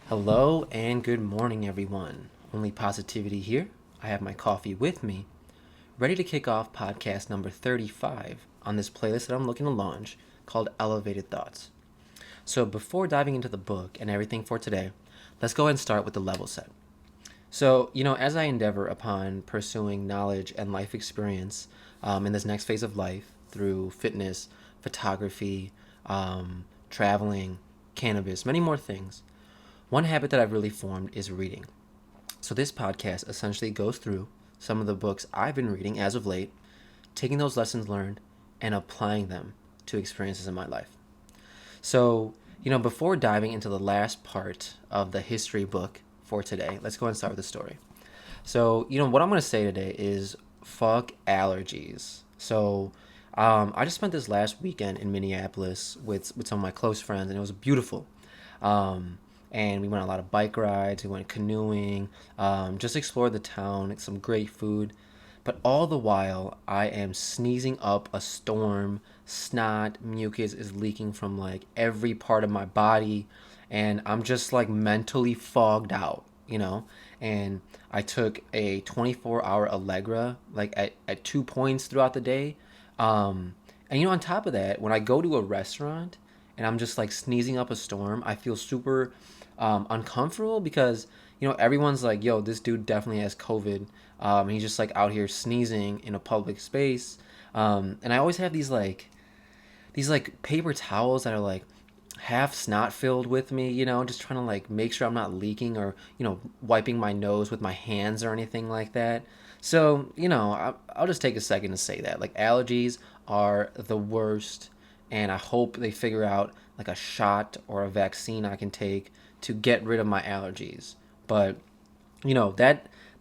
Hello and good morning, everyone. Only Positivity here. I have my coffee with me, ready to kick off podcast number 35 on this playlist that I'm looking to launch called Elevated Thoughts. So, before diving into the book and everything for today, let's go ahead and start with the level set. So, as I endeavor upon pursuing knowledge and life experience in this next phase of life through fitness, photography, traveling, cannabis, many more things, one habit that I've really formed is reading. So this podcast essentially goes through some of the books I've been reading as of late, taking those lessons learned and applying them to experiences in my life. So, before diving into the last part of the history book for today, let's go and start with the story. So, what I'm going to say today is fuck allergies. So, I just spent this last weekend in Minneapolis with some of my close friends, and it was beautiful. Um, and we went on a lot of bike rides, we went canoeing, just explored the town, some great food. But all the while, I am sneezing up a storm. Snot, mucus is leaking from like every part of my body, and I'm just like mentally fogged out. And I took a 24-hour Allegra like at 2 points throughout the day. And on top of that, when I go to a restaurant and I'm just like sneezing up a storm, I feel super uncomfortable because everyone's like, "Yo, this dude definitely has COVID." And he's just like out here sneezing in a public space. And I always have these paper towels that are like half snot filled with me, just trying to like make sure I'm not leaking or wiping my nose with my hands or anything like that. So I'll just take a second to say that like allergies are the worst, and I hope they figure out like a shot or a vaccine I can take to get rid of my allergies. But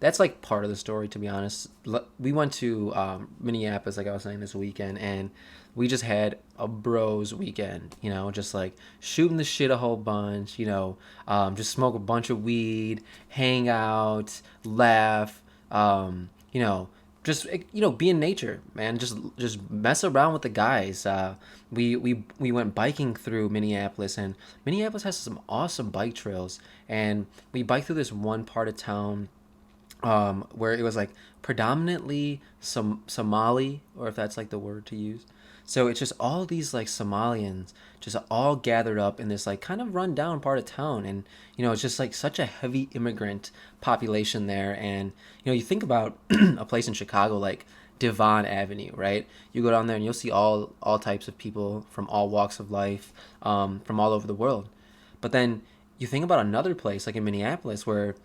that's like part of the story, to be honest. We went to Minneapolis, like I was saying, this weekend, and we just had a bros weekend, just like shooting the shit a whole bunch, just smoke a bunch of weed, hang out, laugh, just be in nature, man. Just mess around with the guys. We went biking through Minneapolis, and Minneapolis has some awesome bike trails. And we biked through this one part of town where it was like predominantly some Somali, or if that's like the word to use. So it's just all these like Somalians just all gathered up in this like kind of run down part of town, and it's just like such a heavy immigrant population there. And you think about a place in Chicago like Devon Avenue, right? You go down there and you'll see all types of people from all walks of life, from all over the world. But then you think about another place like in Minneapolis where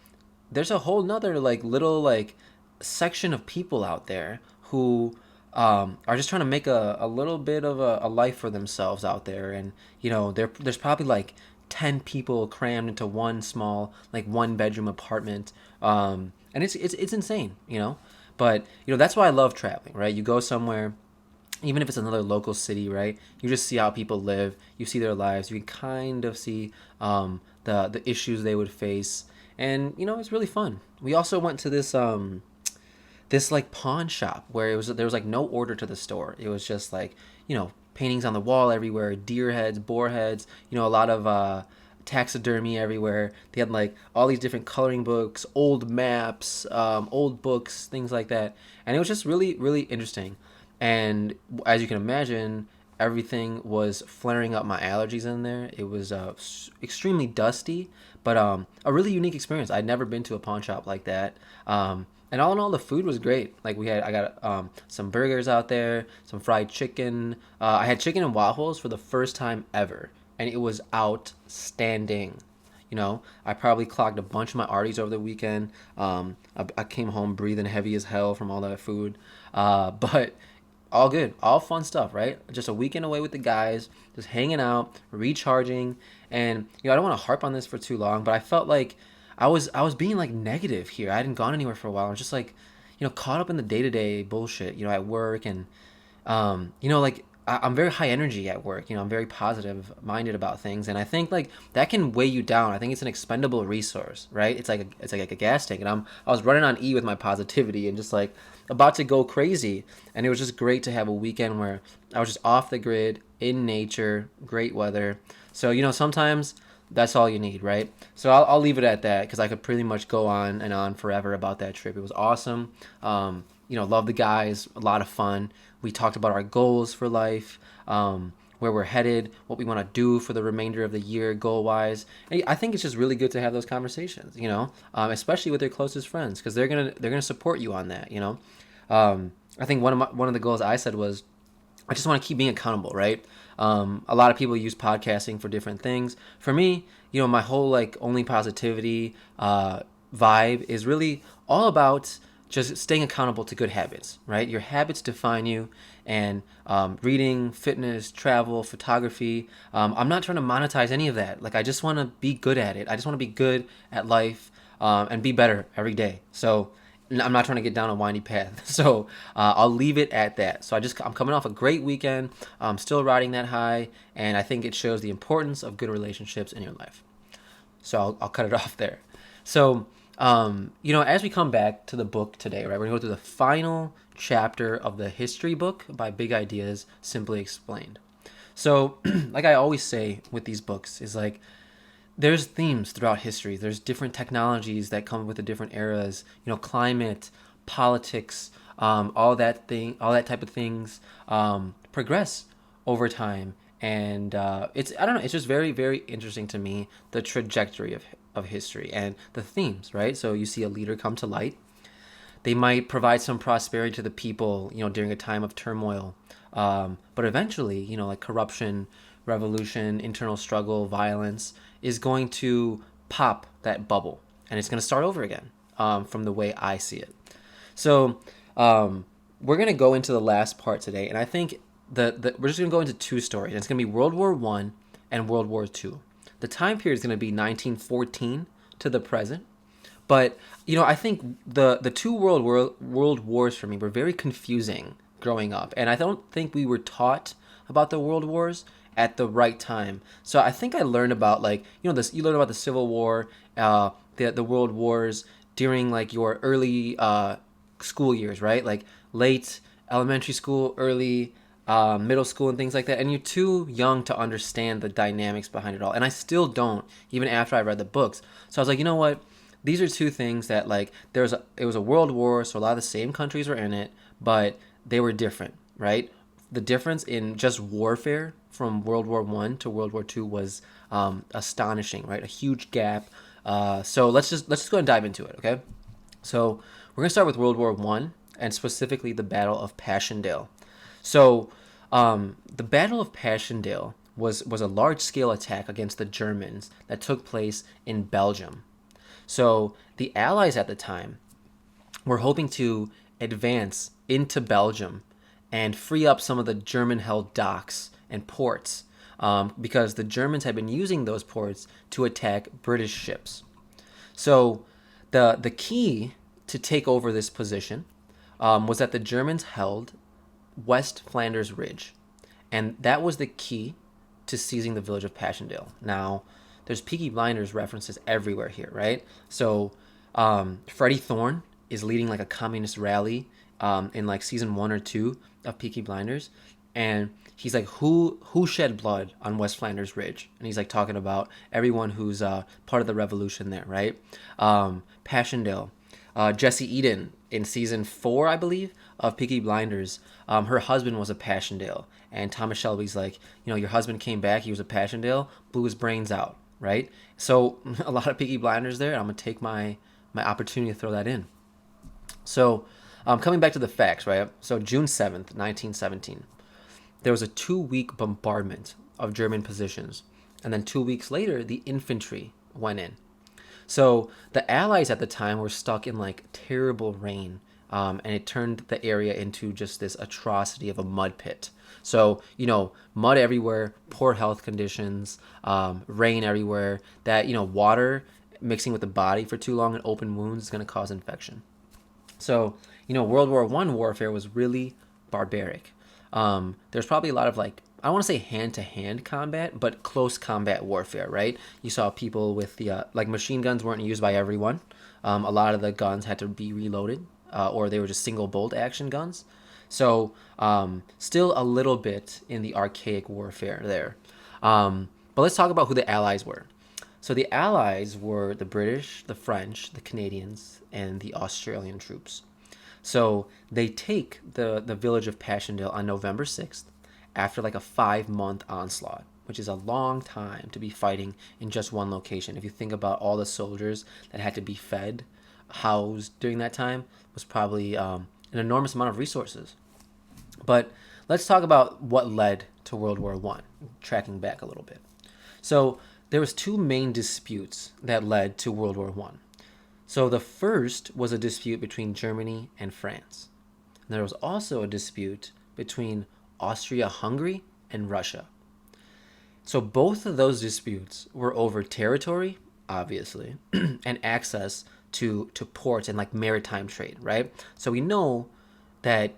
there's a whole nother like little like section of people out there who are just trying to make a little bit of a life for themselves out there. And there's probably like 10 people crammed into one small like one bedroom apartment. And it's insane. But that's why I love traveling, right? You go somewhere, even if it's another local city, right? You just see how people live, you see their lives, you can kind of see the issues they would face, and it's really fun. We also went to this like pawn shop where there was like no order to the store. It was just like paintings on the wall everywhere, deer heads, boar heads, a lot of taxidermy everywhere. They had like all these different coloring books, old maps, old books, things like that, and it was just really really interesting. And as you can imagine, everything was flaring up my allergies in there. It was extremely dusty, but a really unique experience. I'd never been to a pawn shop like that. And all in all, the food was great. Like I got some burgers out there, some fried chicken. I had chicken and waffles for the first time ever, and it was outstanding. I probably clogged a bunch of my arteries over the weekend. I came home breathing heavy as hell from all that food. But all good, all fun stuff, right? Just a weekend away with the guys, just hanging out, recharging. And I don't want to harp on this for too long, but I felt like I was being like negative here. I hadn't gone anywhere for a while. I was just like, caught up in the day to day bullshit, at work. And like I'm very high energy at work. I'm very positive minded about things, and I think like that can weigh you down. I think it's an expendable resource, right? It's like a gas tank, and I was running on E with my positivity and just like about to go crazy. And it was just great to have a weekend where I was just off the grid in nature, great weather. So sometimes That's all you need, right? So I'll leave it at that because I could pretty much go on and on forever about that trip. It was awesome. Love the guys, a lot of fun. We talked about our goals for life, where we're headed, what we want to do for the remainder of the year, goal wise. And I think it's just really good to have those conversations, especially with your closest friends because they're gonna support you on that. I think one of the goals I said was I just want to keep being accountable, right? A lot of people use podcasting for different things. For me, my whole like only positivity vibe is really all about just staying accountable to good habits, right? Your habits define you, and reading, fitness, travel, photography. I'm not trying to monetize any of that. Like, I just want to be good at it. I just want to be good at life and be better every day. So I'm not trying to get down a windy path. So I'll leave it at that. So I'm coming off a great weekend. I'm still riding that high, and I think it shows the importance of good relationships in your life. So I'll cut it off there. So, as we come back to the book today, right, we're going to go through the final chapter of the history book by Big Ideas Simply Explained. So, like I always say with these books, is like there's themes throughout history. There's different technologies that come with the different eras. Climate, politics, all that type of things progress over time, and it's I don't know. It's just very very interesting to me the trajectory of history and the themes. Right. So you see a leader come to light. They might provide some prosperity to the people, during a time of turmoil. But eventually, like corruption, revolution, internal struggle, violence is going to pop that bubble, and it's going to start over again, from the way I see it. So we're going to go into the last part today, and I think we're just going to go into two stories. It's going to be World War One and World War Two. The time period is going to be 1914 to the present. But I think the two world wars for me were very confusing growing up, and I don't think we were taught about the world wars at the right time. So I think I learned about this. You learn about the Civil War, the world wars during like your early school years, right? Like late elementary school, early middle school, and things like that. And you're too young to understand the dynamics behind it all. And I still don't, even after I read the books. So I was like, you know what? These are two things that like it was a world war, so a lot of the same countries were in it, but they were different, right? The difference in just warfare from World War One to World War Two was astonishing, right? A huge gap. So let's just go and dive into it, okay? So we're gonna start with World War One and specifically the Battle of Passchendaele. So the Battle of Passchendaele was a large scale attack against the Germans that took place in Belgium. So the Allies at the time were hoping to advance into Belgium and free up some of the German-held docks and ports, because the Germans had been using those ports to attack British ships. So the key to take over this position was that the Germans held West Flanders Ridge, and that was the key to seizing the village of Passchendaele. Now, there's Peaky Blinders references everywhere here, right? So Freddie Thorne is leading like a communist rally in like season 1 or 2 of Peaky Blinders, and he's like, who shed blood on West Flanders Ridge? And he's like talking about everyone who's part of the revolution there, right? Passchendaele, Jesse Eden in season 4, I believe, of Peaky Blinders. Her husband was a Passchendaele, and Thomas Shelby's like, your husband came back, he was a Passchendaele, blew his brains out, right? So a lot of Peaky Blinders there. I'm gonna take my opportunity to throw that in. So coming back to the facts, right? So June 7th, 1917, there was a 2-week bombardment of German positions, and then 2 weeks later, the infantry went in. So the Allies at the time were stuck in like terrible rain, and it turned the area into just this atrocity of a mud pit. So, mud everywhere, poor health conditions, rain everywhere. That, water mixing with the body for too long and open wounds is going to cause infection. So, World War One warfare was really barbaric. There's probably a lot of like, I don't want to say hand-to-hand combat, but close combat warfare, right? You saw people with the, like machine guns weren't used by everyone. A lot of the guns had to be reloaded, or they were just single bolt action guns. So still a little bit in the archaic warfare there. But let's talk about who the Allies were. So the Allies were the British, the French, the Canadians, and the Australian troops. So they take the village of Passchendaele on November 6th after like a 5 month onslaught, which is a long time to be fighting in just one location. If you think about all the soldiers that had to be fed, housed during that time, was probably an enormous amount of resources. But let's talk about what led to World War One, tracking back a little bit. So there was two main disputes that led to World War One. So the first was a dispute between Germany and France. And there was also a dispute between Austria-Hungary and Russia. So both of those disputes were over territory, obviously, and access to ports and like maritime trade, right? So we know that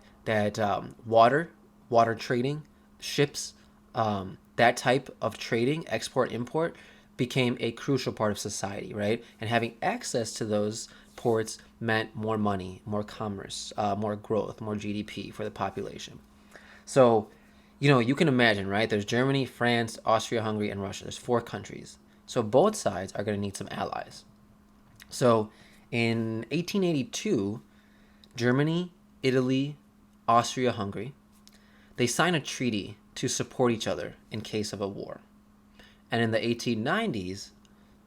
water trading, ships, that type of trading, export import, became a crucial part of society, right? And having access to those ports meant more money, more commerce, more growth, more GDP for the population. So, you can imagine, right? There's Germany, France, Austria, Hungary, and Russia. There's 4 countries. So both sides are going to need some allies. So in 1882, Germany, Italy, Austria, Hungary, they sign a treaty to support each other in case of a war. And in the 1890s,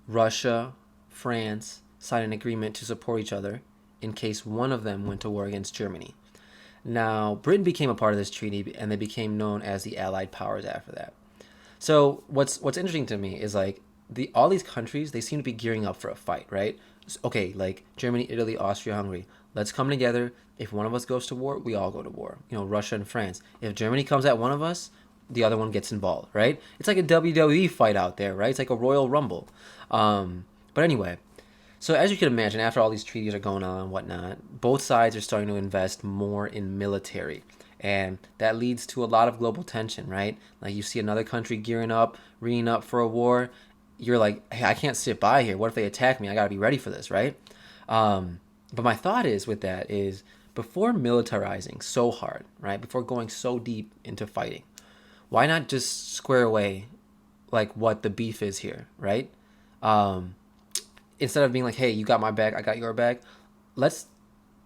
Russia, France signed an agreement to support each other in case one of them went to war against Germany. Now, Britain became a part of this treaty, and they became known as the Allied Powers after that. So what's interesting to me is like all these countries, they seem to be gearing up for a fight, right? Okay, like Germany, Italy, Austria, Hungary. Let's come together. If one of us goes to war, we all go to war. Russia and France. If Germany comes at one of us, the other one gets involved, right? It's like a WWE fight out there, right? It's like a Royal Rumble. But anyway, so as you can imagine, after all these treaties are going on and whatnot, both sides are starting to invest more in military. And that leads to a lot of global tension, right? Like you see another country gearing up, rearing up for a war. You're like, hey, I can't sit by here. What if they attack me? I got to be ready for this, right? But my thought is with that is before militarizing so hard, right? Before going so deep into fighting, why not just square away like what the beef is here, right? Um, Instead of being like, hey, you got my back, I got your back, let's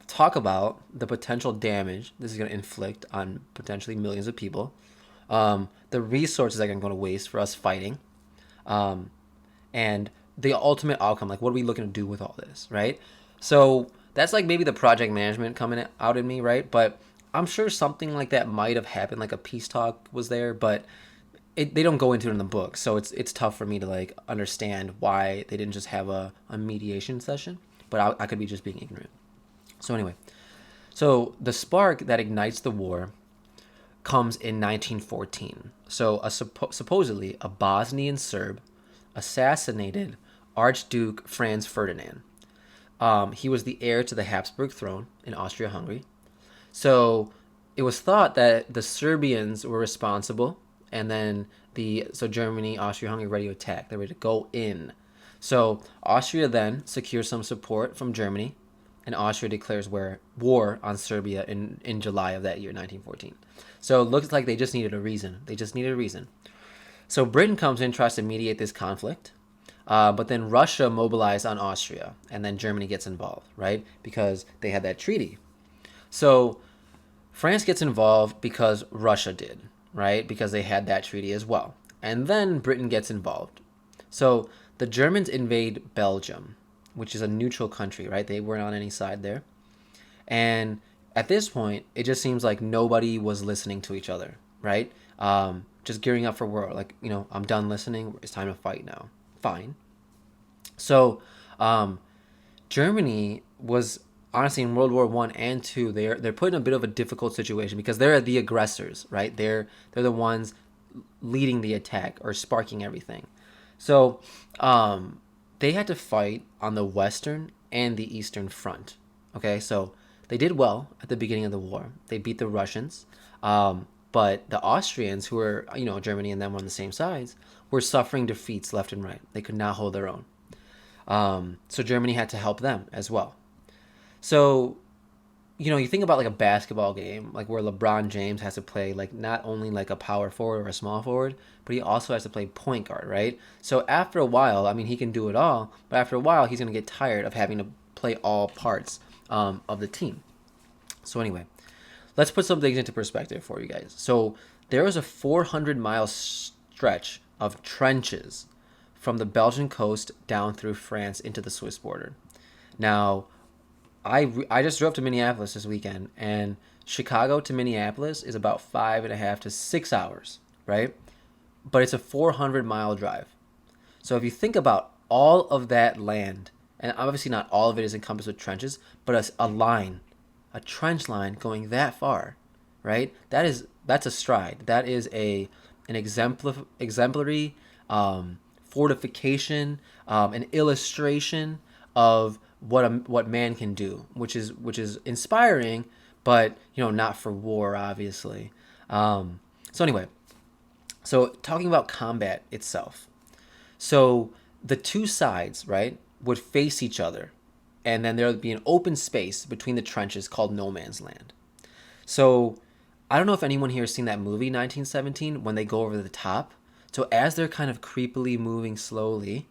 talk about the potential damage this is going to inflict on potentially millions of people, the resources that are going to waste for us fighting, um, and the ultimate outcome. Like, what are we looking to do with all this, right? So that's like maybe the project management coming out in me, right? But I'm sure something like that might have happened, like a peace talk was there, but they don't go into it in the book, so it's tough for me to like understand why they didn't just have a mediation session. But I could be just being ignorant. So anyway, so the spark that ignites the war comes in 1914. So supposedly a Bosnian Serb assassinated Archduke Franz Ferdinand. He was the heir to the Habsburg throne in Austria-Hungary. So it was thought that the Serbians were responsible, and then Germany, Austria-Hungary ready to attack. They're ready to go in. So Austria then secures some support from Germany, and Austria declares war on Serbia in July of that year, 1914. So it looks like they just needed a reason. So Britain comes in, tries to mediate this conflict, but then Russia mobilized on Austria, and then Germany gets involved, right? Because they had that treaty. So France gets involved because Russia did, right? Because they had that treaty as well. And then Britain gets involved. So the Germans invade Belgium, which is a neutral country, right? They weren't on any side there. And at this point, it just seems like nobody was listening to each other, right? Just gearing up for war. Like, I'm done listening. It's time to fight now. Fine. So Germany was honestly in World War One and Two. They're put in a bit of a difficult situation because they're the aggressors, right? They're the ones leading the attack or sparking everything. So they had to fight on the Western and the Eastern Front. Okay, so they did well at the beginning of the war. They beat the Russians, but the Austrians, who were Germany and them were on the same sides, were suffering defeats left and right. They could not hold their own. So Germany had to help them as well. So you think about like a basketball game, like where LeBron James has to play like not only like a power forward or a small forward, but he also has to play point guard, right? So after a while, I mean, he can do it all, but after a while, he's gonna get tired of having to play all parts of the team. So anyway, let's put some things into perspective for you guys. So there was a 400-mile stretch of trenches from the Belgian coast down through France into the Swiss border. Now, I just drove to Minneapolis this weekend, and Chicago to Minneapolis is about 5.5 to 6 hours, right? But it's a 400-mile drive. So if you think about all of that land, and obviously not all of it is encompassed with trenches, but a line, a trench line going that far, right? That's a stride. That is an exemplary fortification, an illustration of what man can do, which is inspiring, but not for war, obviously. So anyway, so talking about combat itself, so the two sides, right, would face each other, and then there would be an open space between the trenches called no man's land. So I don't know if anyone here has seen that movie 1917 when they go over the top. So as they're kind of creepily moving slowly,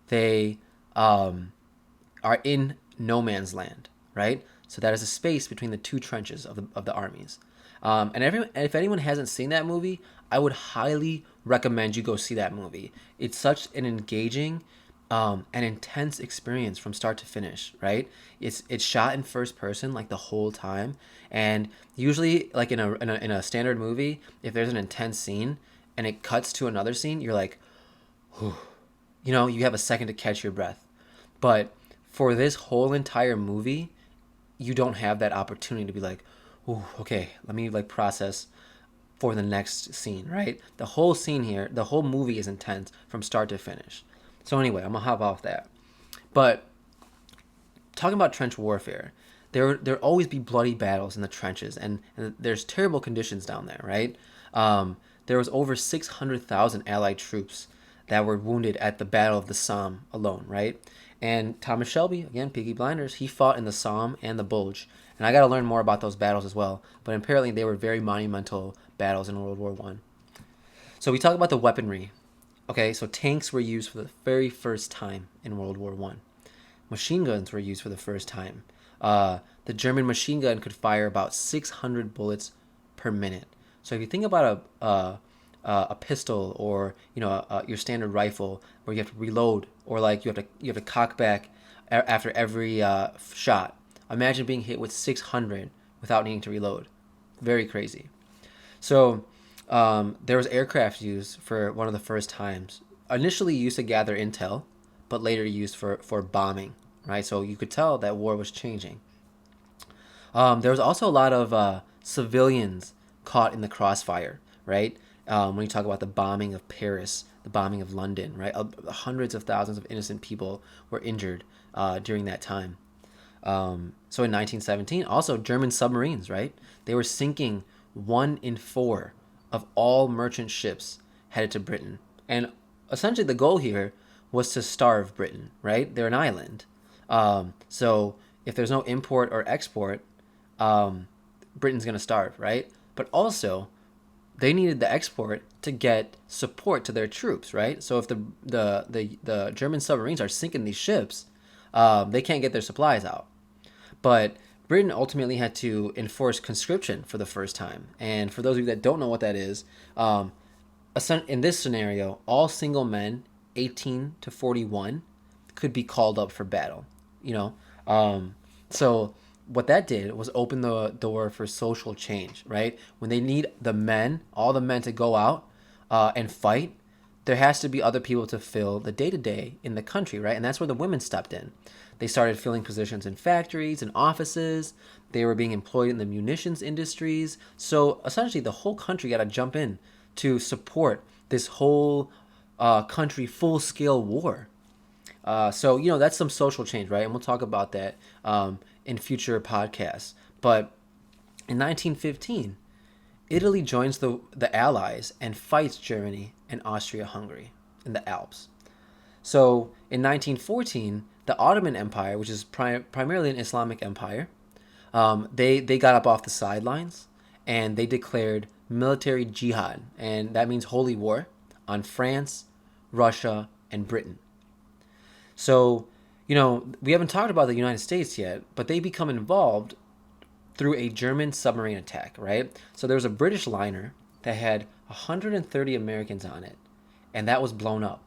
they are in no man's land, right? So that is a space between the two trenches of the armies. If anyone hasn't seen that movie, I would highly recommend you go see that movie. It's such an engaging an intense experience from start to finish, right? It's shot in first person like the whole time, and usually like in a standard movie, if there's an intense scene and it cuts to another scene, you're like, whew, you have a second to catch your breath. But for this whole entire movie, you don't have that opportunity to be like, ooh, okay, let me like process for the next scene, right? The whole scene here, the whole movie is intense from start to finish. So anyway, I'm gonna hop off that. But talking about trench warfare, there always be bloody battles in the trenches, and there's terrible conditions down there, right? There was over 600,000 Allied troops that were wounded at the Battle of the Somme alone, right? And Thomas Shelby, again, Peaky Blinders, he fought in the Somme and the Bulge. And I got to learn more about those battles as well. But apparently they were very monumental battles in World War One. So we talk about the weaponry. Okay, so tanks were used for the very first time in World War One. Machine guns were used for the first time. The German machine gun could fire about 600 bullets per minute. So if you think about a pistol, or your standard rifle where you have to reload, or like you have to cock back after every shot. Imagine being hit with 600 without needing to reload. Very crazy. So there was aircraft used for one of the first times. Initially used to gather intel, but later used for bombing. Right, so you could tell that war was changing. There was also a lot of civilians caught in the crossfire. Right, when you talk about the bombing of Paris, the bombing of London, right, hundreds of thousands of innocent people were injured during that time. So in 1917, also German submarines, right? They were sinking 1 in 4 of all merchant ships headed to Britain. And essentially the goal here was to starve Britain, right? They're an island. So if there's no import or export, Britain's going to starve, right? But also, they needed the export to get support to their troops, right? So if the German submarines are sinking these ships, they can't get their supplies out. But Britain ultimately had to enforce conscription for the first time. And for those of you that don't know what that is, in this scenario, all single men 18 to 41 could be called up for battle. So what that did was open the door for social change, right? When they need all the men to go out and fight, there has to be other people to fill the day-to-day in the country, right? And that's where the women stepped in. They started filling positions in factories and offices. They were being employed in the munitions industries. So essentially the whole country got to jump in to support this whole country full-scale war. So that's some social change, right? And we'll talk about that in future podcasts. But in 1915, Italy joins the Allies and fights Germany and Austria-Hungary in the Alps. So in 1914, the Ottoman Empire, which is primarily an Islamic empire, They got up off the sidelines and they declared military jihad, and that means holy war, on France, Russia, and Britain. So, we haven't talked about the United States yet, but they become involved through a German submarine attack, right? So there was a British liner that had 130 Americans on it, and that was blown up.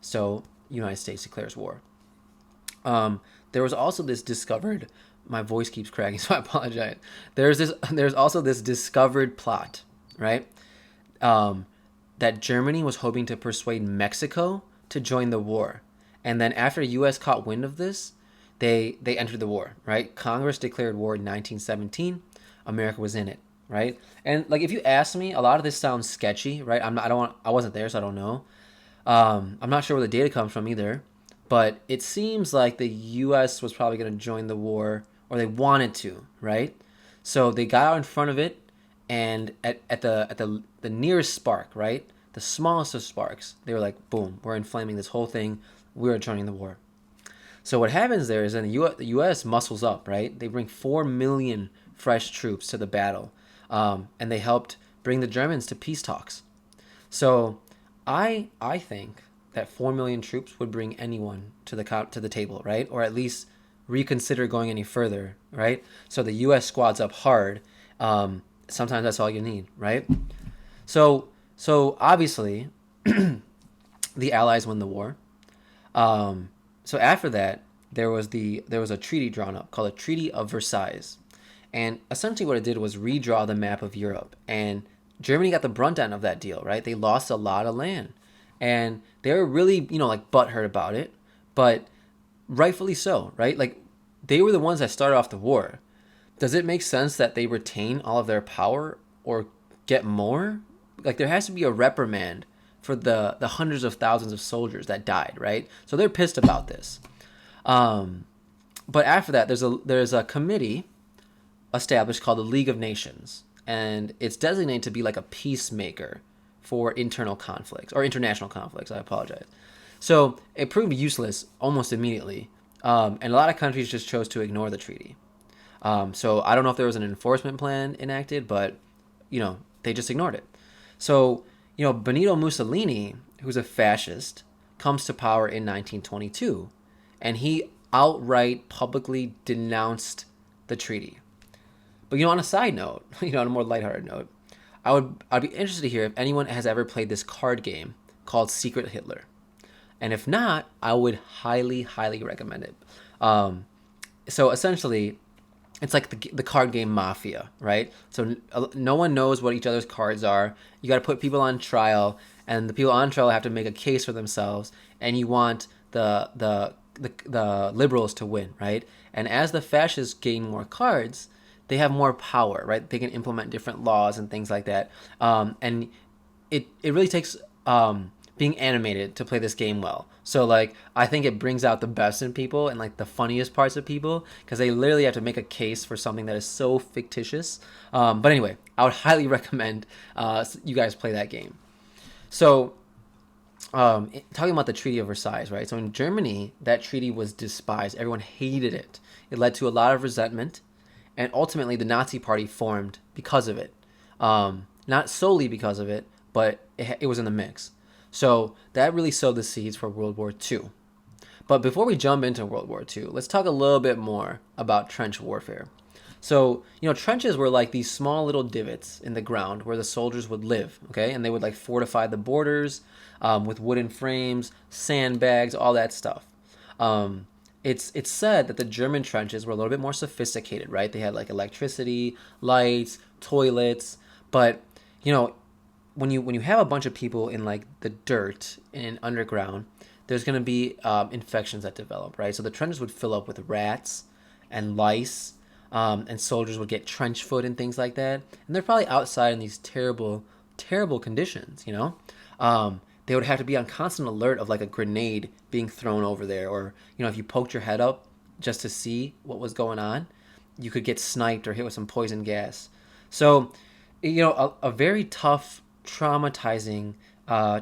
So, United States declares war. There was also this discovered. My voice keeps cracking, so I apologize. There's also this discovered plot, right? That Germany was hoping to persuade Mexico to join the war, and then after the U.S. caught wind of this, they entered the war, right? Congress declared war in 1917. America was in it, right? And like if you ask me, a lot of this sounds sketchy, right? I wasn't there, so I don't know. I'm not sure where the data comes from either, but it seems like the U.S. was probably going to join the war, or they wanted to, right? So they got out in front of it, and at the nearest spark, right, the smallest of sparks, they were like, boom, we're inflaming this whole thing. We're joining the war. So what happens there is then the U.S. muscles up, right? They bring 4 million fresh troops to the battle, and they helped bring the Germans to peace talks. So I think that 4 million troops would bring anyone to the table, right? Or at least reconsider going any further, right? So the U.S. squads up hard. Sometimes that's all you need, right? So obviously, the Allies win the war. So after that, there was a treaty drawn up called the Treaty of Versailles, and essentially what it did was redraw the map of Europe, and Germany got the brunt end of that deal, right? They lost a lot of land, and they were really like butthurt about it, but rightfully so, right? Like they were the ones that started off the war. Does it make sense that they retain all of their power or get more? Like there has to be a reprimand for the hundreds of thousands of soldiers that died, right? So they're pissed about this. But after that, there's a committee established called the League of Nations, and it's designated to be like a peacemaker for internal conflicts or international conflicts. I apologize. So it proved useless almost immediately, and a lot of countries just chose to ignore the treaty. So I don't know if there was an enforcement plan enacted, but they just ignored it. So Benito Mussolini, who's a fascist, comes to power in 1922, and he outright publicly denounced the treaty. But on a side note, on a more lighthearted note, I'd be interested to hear if anyone has ever played this card game called Secret Hitler, and if not, I would highly, highly recommend it. So essentially, it's like the card game Mafia, right? So no one knows what each other's cards are. You got to put people on trial, and the people on trial have to make a case for themselves, and you want the liberals to win, right? And as the fascists gain more cards, they have more power, right? They can implement different laws and things like that. And it really takes being animated to play this game well. So like I think it brings out the best in people and like the funniest parts of people, because they literally have to make a case for something that is so fictitious. But anyway, I would highly recommend you guys play that game. So talking about the Treaty of Versailles, right? So in Germany, that treaty was despised. Everyone hated it. It led to a lot of resentment, and ultimately the Nazi Party formed because of it. Not solely because of it, but it was in the mix. So that really sowed the seeds for World War II. But before we jump into World War II, let's talk a little bit more about trench warfare. So, trenches were like these small little divots in the ground where the soldiers would live, okay? And they would like fortify the borders with wooden frames, sandbags, all that stuff. It's said that the German trenches were a little bit more sophisticated, right? They had like electricity, lights, toilets, but, when you have a bunch of people in like the dirt and underground, there's going to be infections that develop, right? So the trenches would fill up with rats and lice, and soldiers would get trench foot and things like that. And they're probably outside in these terrible, terrible conditions, They would have to be on constant alert of like a grenade being thrown over there, or if you poked your head up just to see what was going on, you could get sniped or hit with some poison gas. So, a very tough, traumatizing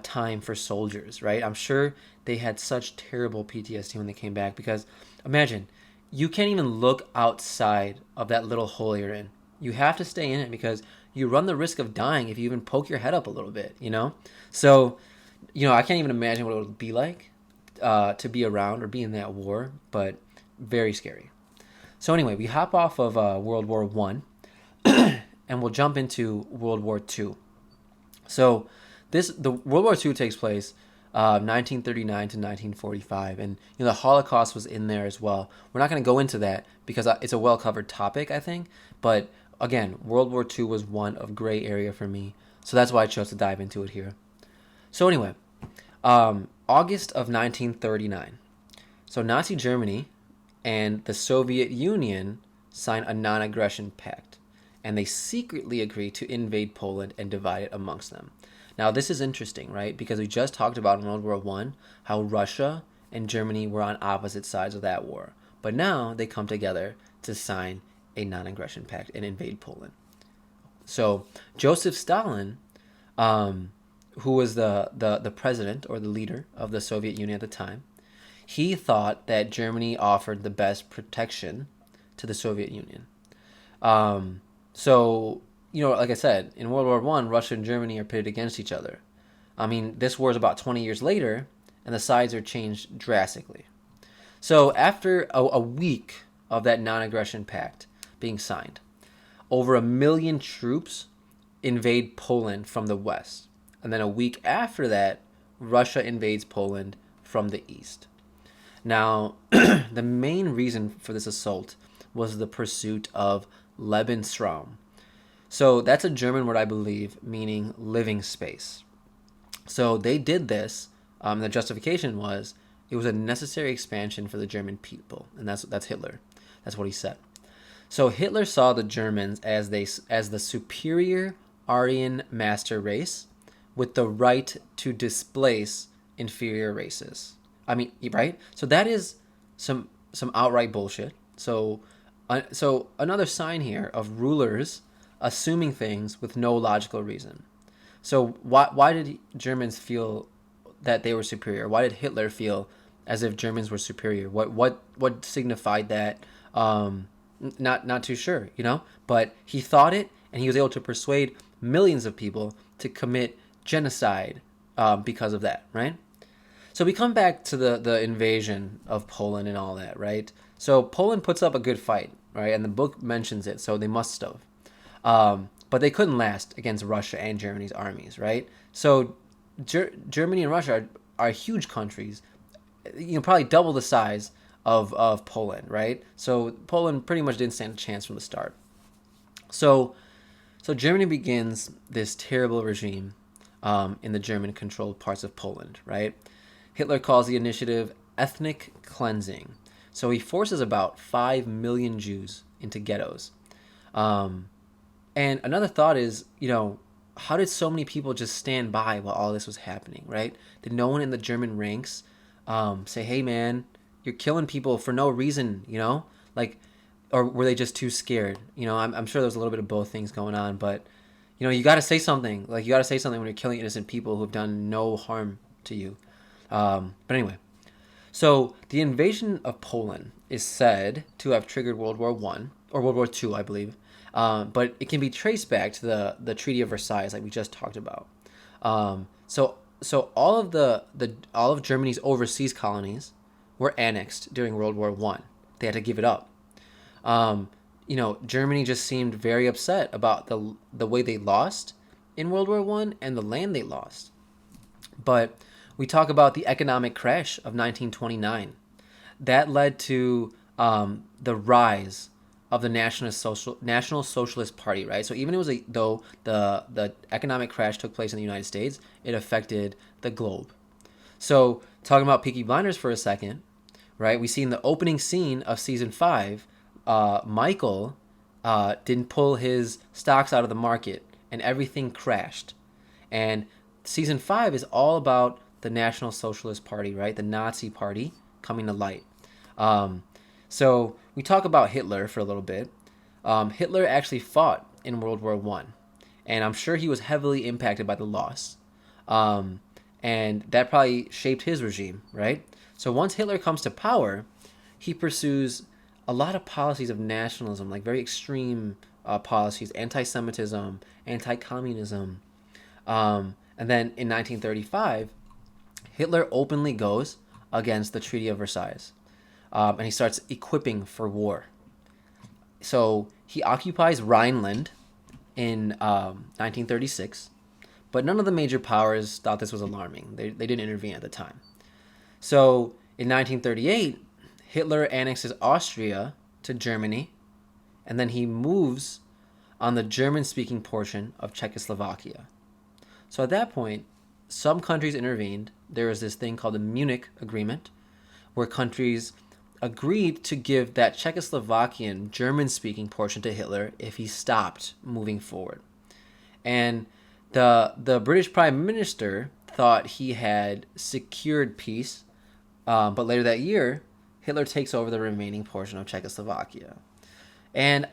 time for soldiers, right? I'm sure they had such terrible PTSD when they came back, because imagine you can't even look outside of that little hole you're in. You have to stay in it because you run the risk of dying if you even poke your head up a little bit, you know? So, I can't even imagine what it would be like to be around or be in that war, but very scary. So anyway, we hop off of World War One, and we'll jump into World War Two. So the World War Two takes place 1939 to 1945, and the Holocaust was in there as well. We're not going to go into that because it's a well covered topic, I think. But again, World War Two was one of gray area for me, so that's why I chose to dive into it here. So anyway, August of 1939. So Nazi Germany and the Soviet Union signed a non-aggression pact, and they secretly agreed to invade Poland and divide it amongst them. Now this is interesting, right? Because we just talked about in World War One how Russia and Germany were on opposite sides of that war, but now they come together to sign a non-aggression pact and invade Poland. So Joseph Stalin, who was the president or the leader of the Soviet Union at the time, he thought that Germany offered the best protection to the Soviet Union. So, like I said, in World War One, Russia and Germany are pitted against each other. I mean, this war is about 20 years later, and the sides are changed drastically. So after a week of that non-aggression pact being signed, over 1 million troops invade Poland from the west. And then a week after that, Russia invades Poland from the east. Now, the main reason for this assault was the pursuit of Lebensraum. So that's a German word, I believe, meaning living space. So they did this. The justification was it was a necessary expansion for the German people, and that's Hitler. That's what he said. So Hitler saw the Germans as the superior Aryan master race with the right to displace inferior races. I mean, right? So that is some outright bullshit. So another sign here of rulers assuming things with no logical reason. So why did Germans feel that they were superior? Why did Hitler feel as if Germans were superior? What signified that? Not too sure, But he thought it, and he was able to persuade millions of people to commit genocide because of that, right? So we come back to the invasion of Poland and all that, right? So Poland puts up a good fight, right? And the book mentions it, so they must have. But they couldn't last against Russia and Germany's armies, right? So Germany and Russia are huge countries, probably double the size of Poland, right? So Poland pretty much didn't stand a chance from the start. So Germany begins this terrible regime in the German-controlled parts of Poland, right? Hitler calls the initiative ethnic cleansing. So he forces about 5 million Jews into ghettos. And another thought is, how did so many people just stand by while all this was happening, right? Did no one in the German ranks say, hey, man, you're killing people for no reason, or were they just too scared? I'm sure there's a little bit of both things going on, but, you got to say something. You got to say something when you're killing innocent people who've done no harm to you. But anyway, so the invasion of Poland is said to have triggered World War One or World War Two, I believe. But it can be traced back to the Treaty of Versailles, like we just talked about. So all of Germany's overseas colonies were annexed during World War One. They had to give it up. Germany just seemed very upset about the way they lost in World War One and the land they lost. But we talk about the economic crash of 1929. That led to the rise of the National Socialist Party, right? So even though the economic crash took place in the United States, it affected the globe. So talking about Peaky Blinders for a second, right? We see in the opening scene of season 5, Michael didn't pull his stocks out of the market, and everything crashed. And season 5 is all about the National Socialist Party, right? The Nazi Party coming to light. So we talk about Hitler for a little bit. Hitler actually fought in World War One, and I'm sure he was heavily impacted by the loss. And that probably shaped his regime, right? So once Hitler comes to power, he pursues a lot of policies of nationalism, like very extreme policies, anti-Semitism, anti-communism. And then in 1935, Hitler openly goes against the Treaty of Versailles, and he starts equipping for war. So he occupies Rhineland in 1936, but none of the major powers thought this was alarming. They didn't intervene at the time. So in 1938, Hitler annexes Austria to Germany, and then he moves on the German-speaking portion of Czechoslovakia. So at that point, some countries intervened. There was this thing called the Munich Agreement, where countries agreed to give that Czechoslovakian German-speaking portion to Hitler if he stopped moving forward. And the British Prime Minister thought he had secured peace, but later that year, Hitler takes over the remaining portion of Czechoslovakia. And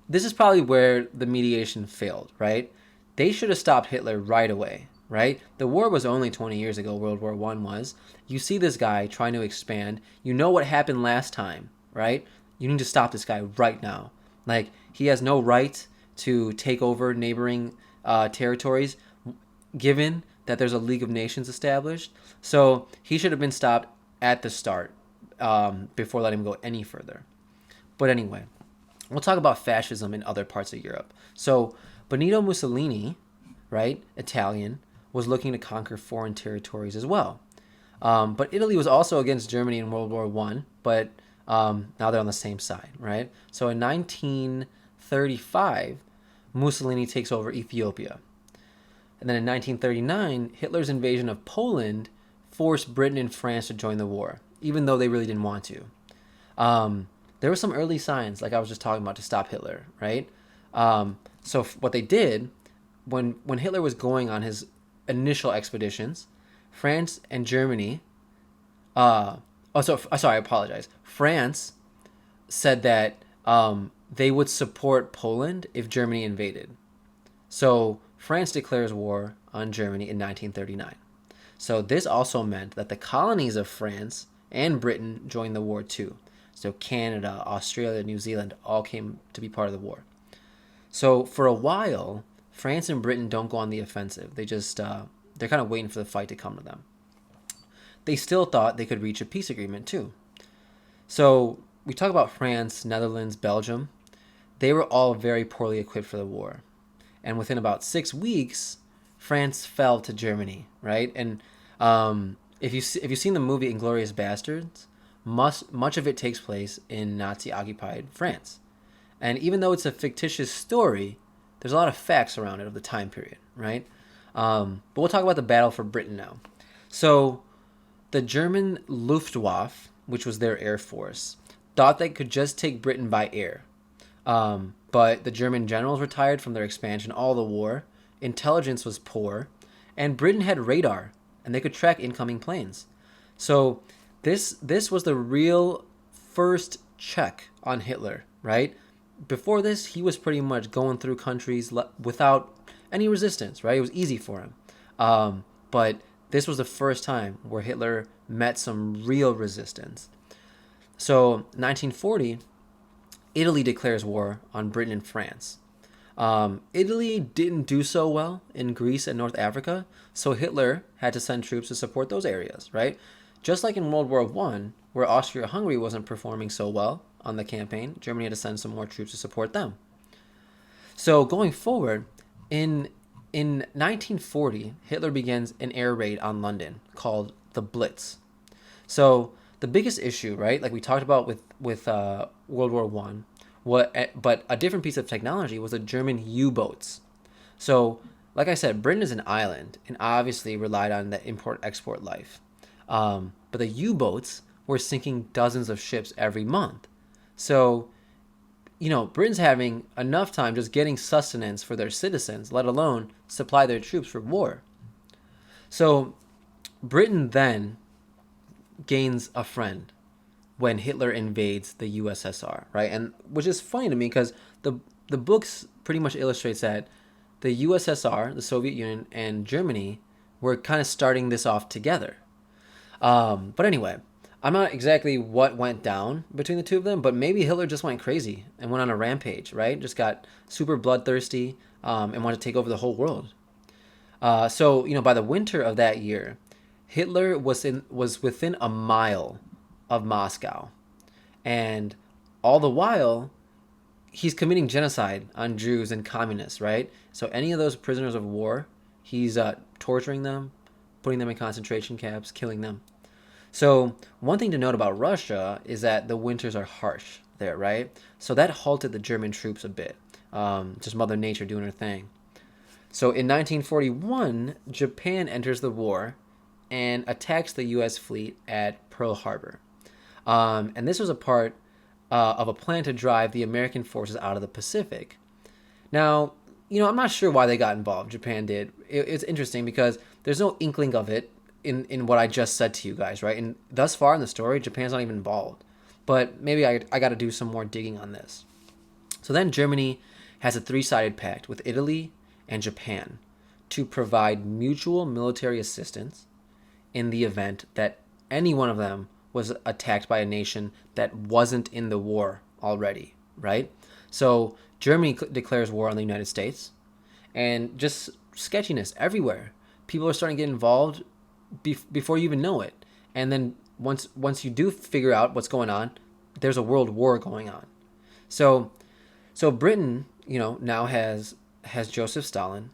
this is probably where the mediation failed, right? They should have stopped Hitler right away, right? The war was only 20 years ago, World War I was. You see this guy trying to expand. You know what happened last time, right? You need to stop this guy right now. Like, he has no right to take over neighboring territories, given that there's a League of Nations established. So he should have been stopped at the start before letting him go any further. But anyway, we'll talk about fascism in other parts of Europe. So Benito Mussolini, right, Italian, was looking to conquer foreign territories as well. But Italy was also against Germany in World War I, but now they're on the same side, right? So in 1935, Mussolini takes over Ethiopia. And then in 1939, Hitler's invasion of Poland forced Britain and France to join the war, even though they really didn't want to. There were some early signs, like I was just talking about, to stop Hitler, right? So what they did, when Hitler was going on his initial expeditions, France and Germany, I apologize. France said that they would support Poland if Germany invaded. So France declares war on Germany in 1939. So this also meant that the colonies of France and Britain joined the war too. So Canada, Australia, New Zealand all came to be part of the war. So for a while, France and Britain don't go on the offensive. They're kind of waiting for the fight to come to them. They still thought they could reach a peace agreement too. So we talk about France, Netherlands, Belgium. They were all very poorly equipped for the war. And within about 6 weeks, France fell to Germany, right? And if you've seen the movie Inglourious Basterds, much of it takes place in Nazi-occupied France. And even though it's a fictitious story, there's a lot of facts around it of the time period, right? But we'll talk about the battle for Britain now. So the German Luftwaffe, which was their air force, thought they could just take Britain by air. But the German generals were tired from their expansion all the war. Intelligence was poor. And Britain had radar, and they could track incoming planes. So this was the real first check on Hitler, right? Before this, he was pretty much going through countries without any resistance, right? It was easy for him. But this was the first time where Hitler met some real resistance. So 1940, Italy declares war on Britain and France. Italy didn't do so well in Greece and North Africa, so Hitler had to send troops to support those areas, right? Just like in World War I, where Austria-Hungary wasn't performing so well on the campaign, Germany had to send some more troops to support them. So going forward, in 1940, Hitler begins an air raid on London called the Blitz. So the biggest issue, right, like we talked about with World War I, but a different piece of technology was the German U-boats. So, like I said, Britain is an island and obviously relied on the import-export life. But the U-boats were sinking dozens of ships every month. So, Britain's having enough time just getting sustenance for their citizens, let alone supply their troops for war. So, Britain then gains a friend when Hitler invades the USSR, right? And which is funny to me because the books pretty much illustrates that the USSR, the Soviet Union, and Germany were kind of starting this off together. But anyway, I'm not exactly what went down between the two of them, but maybe Hitler just went crazy and went on a rampage, right? Just got super bloodthirsty, and wanted to take over the whole world. So by the winter of that year, Hitler was within a mile of Moscow, and all the while he's committing genocide on Jews and communists, right? So any of those prisoners of war, he's torturing them, putting them in concentration camps, killing them. So one thing to note about Russia is that the winters are harsh there, right? So that halted the German troops a bit. Just Mother Nature doing her thing. So in 1941, Japan enters the war and attacks the U.S. fleet at Pearl Harbor. And this was a part of a plan to drive the American forces out of the Pacific. Now, I'm not sure why they got involved. Japan did. It's interesting because there's no inkling of it in what I just said to you guys, right? And thus far in the story, Japan's not even involved. But maybe I got to do some more digging on this. So then Germany has a three-sided pact with Italy and Japan to provide mutual military assistance in the event that any one of them was attacked by a nation that wasn't in the war already, right? So Germany declares war on the United States, and just sketchiness everywhere. People are starting to get involved before you even know it, and then once you do figure out what's going on, there's a world war going on. So Britain, now has Joseph Stalin,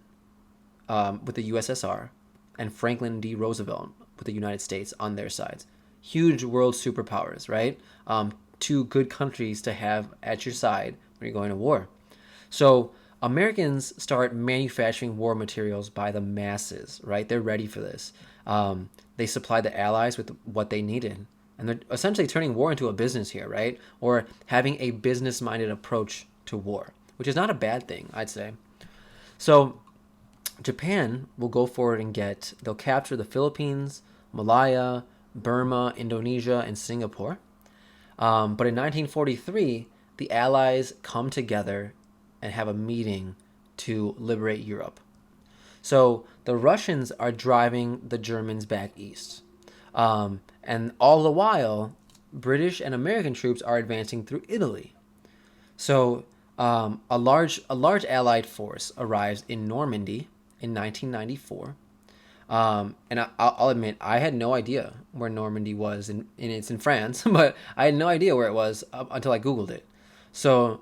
with the USSR, and Franklin D. Roosevelt with the United States on their sides. Huge world superpowers, right? Two good countries to have at your side when you're going to war. So Americans start manufacturing war materials by the masses, right? They're ready for this. They supply the Allies with what they needed. And they're essentially turning war into a business here, right? Or having a business-minded approach to war, which is not a bad thing, I'd say. So Japan will go forward and they'll capture the Philippines, Malaya, Burma, Indonesia, and Singapore. But in 1943, the Allies come together and have a meeting to liberate Europe. So the Russians are driving the Germans back east. And all the while, British and American troops are advancing through Italy. So a large Allied force arrives in Normandy in 1994. And I'll admit, I had no idea where Normandy was, and it's in France, but I had no idea where it was until I Googled it. So,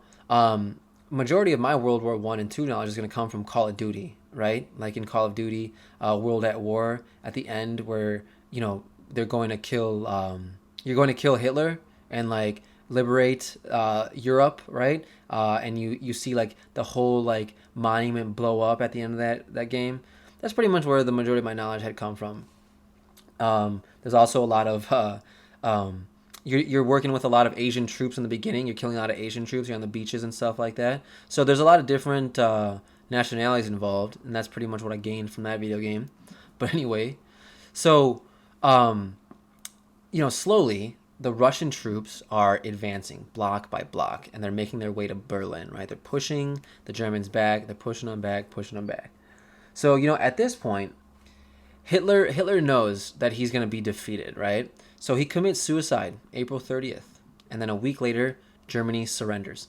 majority of my World War I and II knowledge is going to come from Call of Duty, right? Like in Call of Duty, World at War, at the end where, they're going to kill, you're going to kill Hitler and like liberate Europe, right? And you see like the whole like monument blow up at the end of that game. That's pretty much where the majority of my knowledge had come from. There's also a lot of you're working with a lot of Asian troops in the beginning. You're killing a lot of Asian troops. You're on the beaches and stuff like that. So there's a lot of different nationalities involved, and that's pretty much what I gained from that video game. But anyway, so slowly the Russian troops are advancing block by block, and they're making their way to Berlin. Right, they're pushing the Germans back. They're pushing them back, pushing them back. So, at this point, Hitler knows that he's going to be defeated, right? So he commits suicide April 30th. And then a week later, Germany surrenders.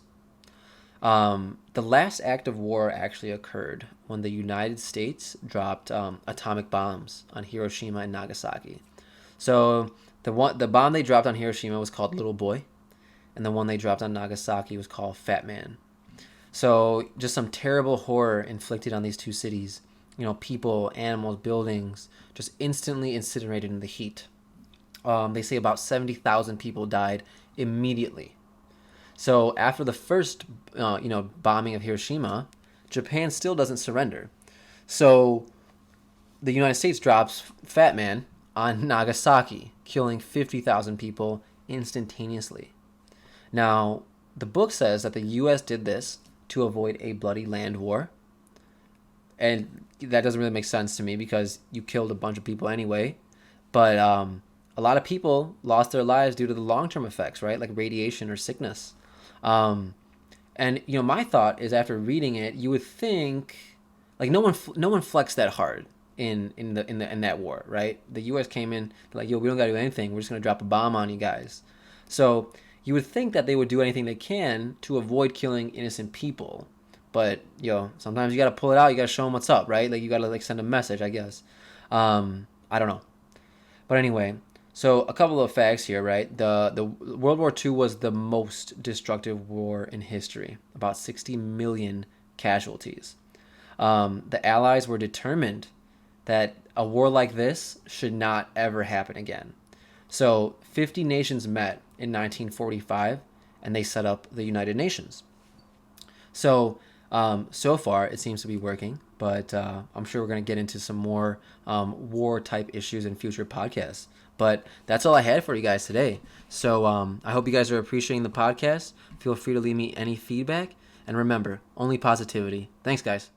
The last act of war actually occurred when the United States dropped atomic bombs on Hiroshima and Nagasaki. So the bomb they dropped on Hiroshima was called Little Boy, and the one they dropped on Nagasaki was called Fat Man. So just some terrible horror inflicted on these two cities. People, animals, buildings, just instantly incinerated in the heat. They say about 70,000 people died immediately. So after the first, bombing of Hiroshima, Japan still doesn't surrender. So the United States drops Fat Man on Nagasaki, killing 50,000 people instantaneously. Now, the book says that the U.S. did this to avoid a bloody land war. And that doesn't really make sense to me because you killed a bunch of people anyway. But a lot of people lost their lives due to the long-term effects, right? Like radiation or sickness. And my thought is after reading it, you would think like no one flexed that hard. in that war, right? The U.S. came in like, yo, we don't gotta do anything. We're just gonna drop a bomb on you guys. So you would think that they would do anything they can to avoid killing innocent people, but sometimes you gotta pull it out. You gotta show them what's up, right? Like you gotta like send a message, I guess. I don't know, but anyway. So a couple of facts here, right? The World War II was the most destructive war in history. About 60 million casualties. The Allies were determined that a war like this should not ever happen again. So 50 nations met in 1945 and they set up the United Nations. So, so far it seems to be working, but I'm sure we're going to get into some more war type issues in future podcasts. But that's all I had for you guys today. So I hope you guys are appreciating the podcast. Feel free to leave me any feedback. And remember, only positivity. Thanks, guys.